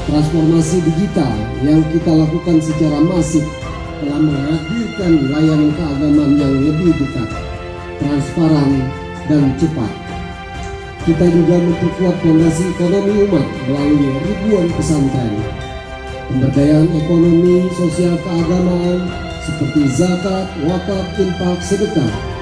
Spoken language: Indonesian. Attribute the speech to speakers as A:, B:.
A: Transformasi digital yang kita lakukan secara masif telah menghadirkan layanan keagamaan yang lebih dekat, transparan, dan cepat. Kita juga memperkuat fondasi ekonomi umat melalui ribuan pesantren. Pemberdayaan ekonomi sosial keagamaan seperti zakat, wakaf, infak, sedekah